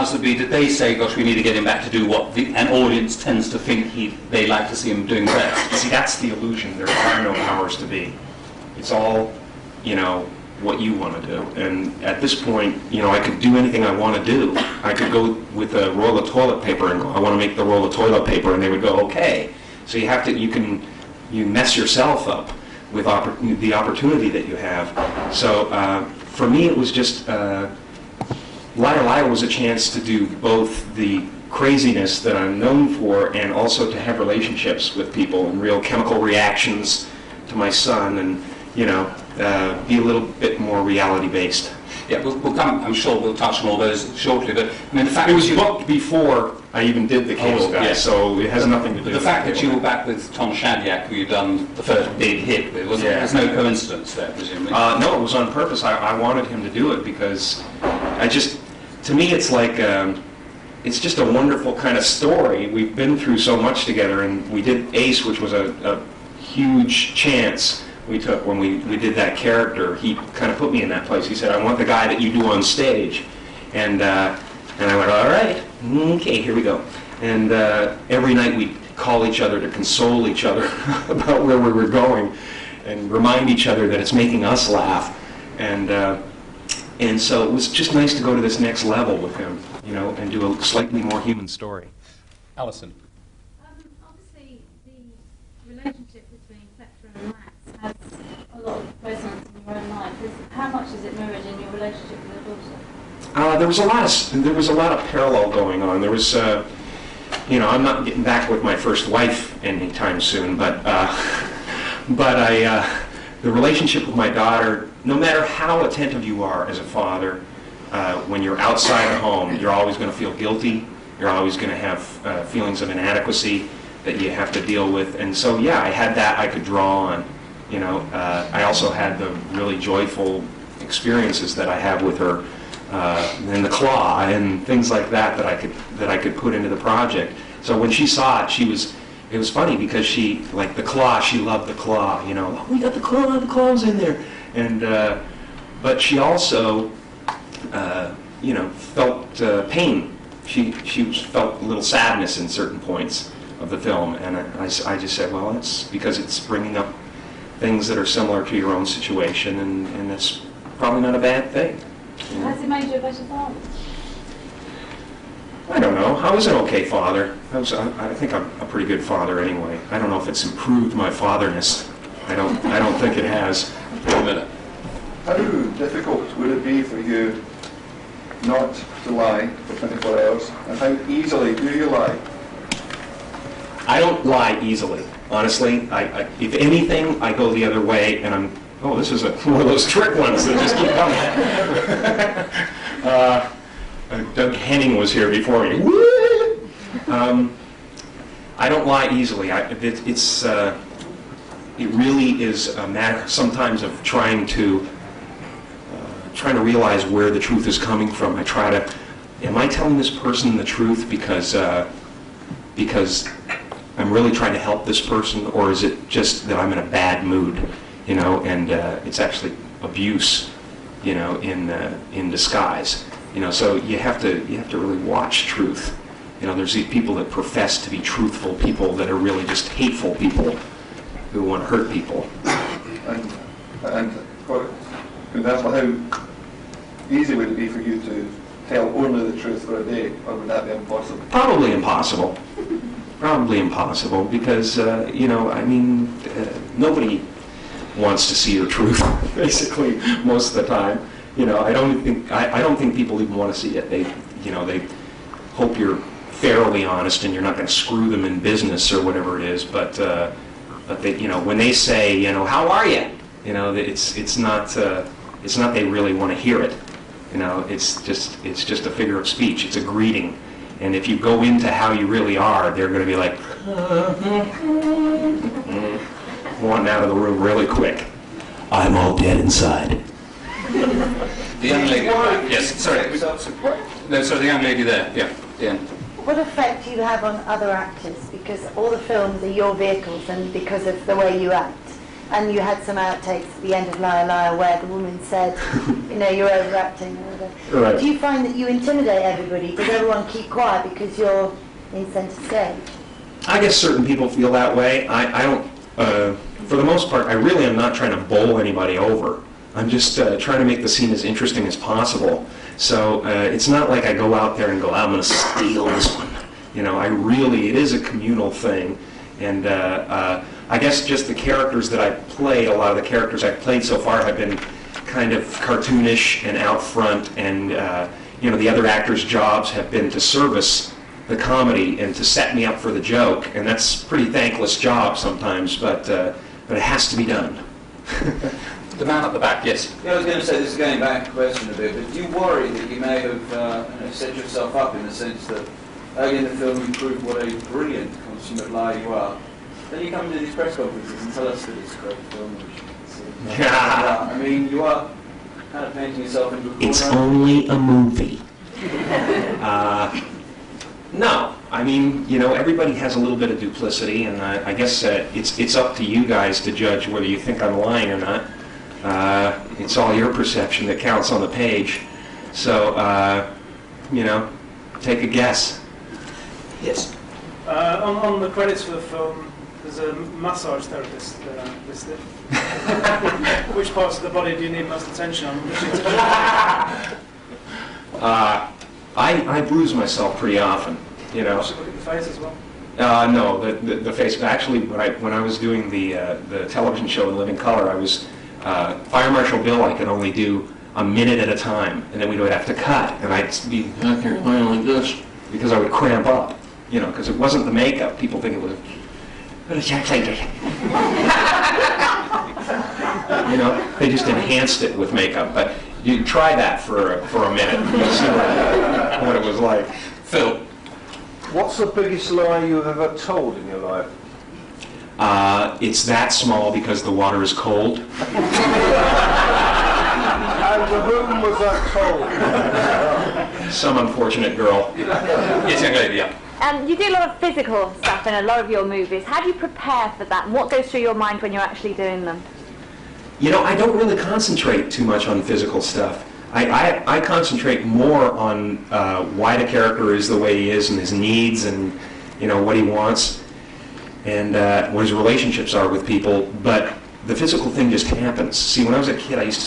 powers that be, did they say, gosh, we need to get him back to do what an audience tends to think they like to see him doing best? See, that's the illusion. There are no powers to be. It's all, what you want to do. And at this point, I could do anything I want to do. I could go with a roll of toilet paper and go, I want to make the roll of toilet paper, and they would go, okay. So you mess yourself up with the opportunity that you have. So for me, it was just, Liar Liar was a chance to do both the craziness that I'm known for and also to have relationships with people and real chemical reactions to my son and, be a little bit more reality-based. Yeah, we'll come, I'm sure we'll touch on all those shortly, but I mean the fact it was booked before I even did the Cable Guy, so it has nothing to do with the fact that you were back with Tom Shadyac, who you'd done the first big hit with, there's no coincidence there, presumably? No, it was on purpose. I wanted him to do it because to me it's like, it's just a wonderful kind of story. We've been through so much together, and we did Ace, which was a huge chance we took when we did that character. He kind of put me in that place. He said, I want the guy that you do on stage. And I went, all right, okay, here we go. And every night we'd call each other to console each other about where we were going and remind each other that it's making us laugh. And so it was just nice to go to this next level with him, and do a slightly more human story. Alison. Obviously, the relationship between Petra and Max has a lot of resonance in your own life. How much is it mirrored in your relationship with your daughter? There was a lot of parallel going on. There was, I'm not getting back with my first wife anytime soon, but the relationship with my daughter, no matter how attentive you are as a father, when you're outside the home, you're always going to feel guilty. You're always going to have feelings of inadequacy that you have to deal with. And so, yeah, I had that I could draw on. I also had the really joyful experiences that I have with her, and the claw and things like that that I could put into the project. So when she saw it, it was funny because she, like the claw, she loved the claw. Oh, we got the claw's in there. And but she also, felt pain. She felt a little sadness in certain points of the film, and I just said, well, it's because it's bringing up things that are similar to your own situation, and that's probably not a bad thing. Has it made you a better father? I don't know. I was an okay father. I think I'm a pretty good father anyway. I don't know if it's improved my fatherness. I don't think it has. Wait a minute. How difficult would it be for you not to lie for 24 hours? And how easily do you lie? I don't lie easily, honestly. If anything, I go the other way, and this is one of those trick ones that just keep coming. Doug Henning was here before me. I don't lie easily. It really is a matter sometimes of trying to realize where the truth is coming from. Am I telling this person the truth because I'm really trying to help this person, or is it just that I'm in a bad mood, and it's actually abuse, in disguise, so you have to really watch truth. There's these people that profess to be truthful people that are really just hateful people who want to hurt people. And for example, how easy would it be for you to tell only the truth for a day, or would that be impossible? Probably impossible. Probably impossible because, nobody wants to see the truth, basically, most of the time. I don't think people even want to see it. They hope you're fairly honest and you're not going to screw them in business or whatever it is. But they, when they say, how are you? It's not they really want to hear it. It's just a figure of speech. It's a greeting. And if you go into how you really are, they're going to be like, wanting out of the room really quick. I'm all dead inside. The young lady. Yes, sorry. No, sorry, the young lady there. Yeah, Dan. What effect do you have on other actors? Because all the films are your vehicles, and because of the way you act. and you had some outtakes at the end of Liar Liar where the woman said, you know, you're overacting. Or whatever. Right. Do you find that you intimidate everybody? Does everyone keep quiet because you're in centre stage? I guess certain people feel that way. I don't, for the most part, I really am not trying to bowl anybody over. I'm just trying to make the scene as interesting as possible. So it's not like I go out there and go, I'm going to steal this one. You know, it is a communal thing. And I guess just the characters that I've played, a lot of the characters I've played so far have been kind of cartoonish and out front, and you know, the other actors' jobs have been to service the comedy and to set me up for the joke, and that's a pretty thankless job sometimes, but it has to be done. The man at the back, yes. Yeah, I was going to say, this is going back to the question a bit, but do you worry that you may have set yourself up in the sense that early in the film you prove what a brilliant consummate liar you are, then you come to these press conferences and tell us that it's a great film, which you can see. I mean, you are kind of painting yourself into a corner. It's only a movie. No, I mean, you know, everybody has a little bit of duplicity, and I guess it's up to you guys to judge whether you think I'm lying or not. It's all your perception that counts on the page. So, you know, take a guess. Yes. On the credits for the film, there's a massage therapist listed. Which parts of the body do you need most attention on? I bruise myself pretty often, you know. Should look at the face as well. No, the face. Actually, when I was doing the television show in Living Color, I was Fire Marshal Bill. I could only do a minute at a time, and then we would have to cut, and I'd be back here lying like this because I would cramp up, you know, because it wasn't the makeup. People think it was. You know, they just enhanced it with makeup. But you try that for a minute. You'll see what it was like. Phil. What's the biggest lie you've ever told in your life? It's that small because the water is cold. And to whom was that told? Some unfortunate girl. Yes, young lady, yeah. You do a lot of physical stuff in a lot of your movies. How do you prepare for that? And what goes through your mind when you're actually doing them? You know, I don't really concentrate too much on physical stuff. I concentrate more on why the character is the way he is and his needs and, you know, what he wants and what his relationships are with people. But the physical thing just happens. See, when I was a kid, I used to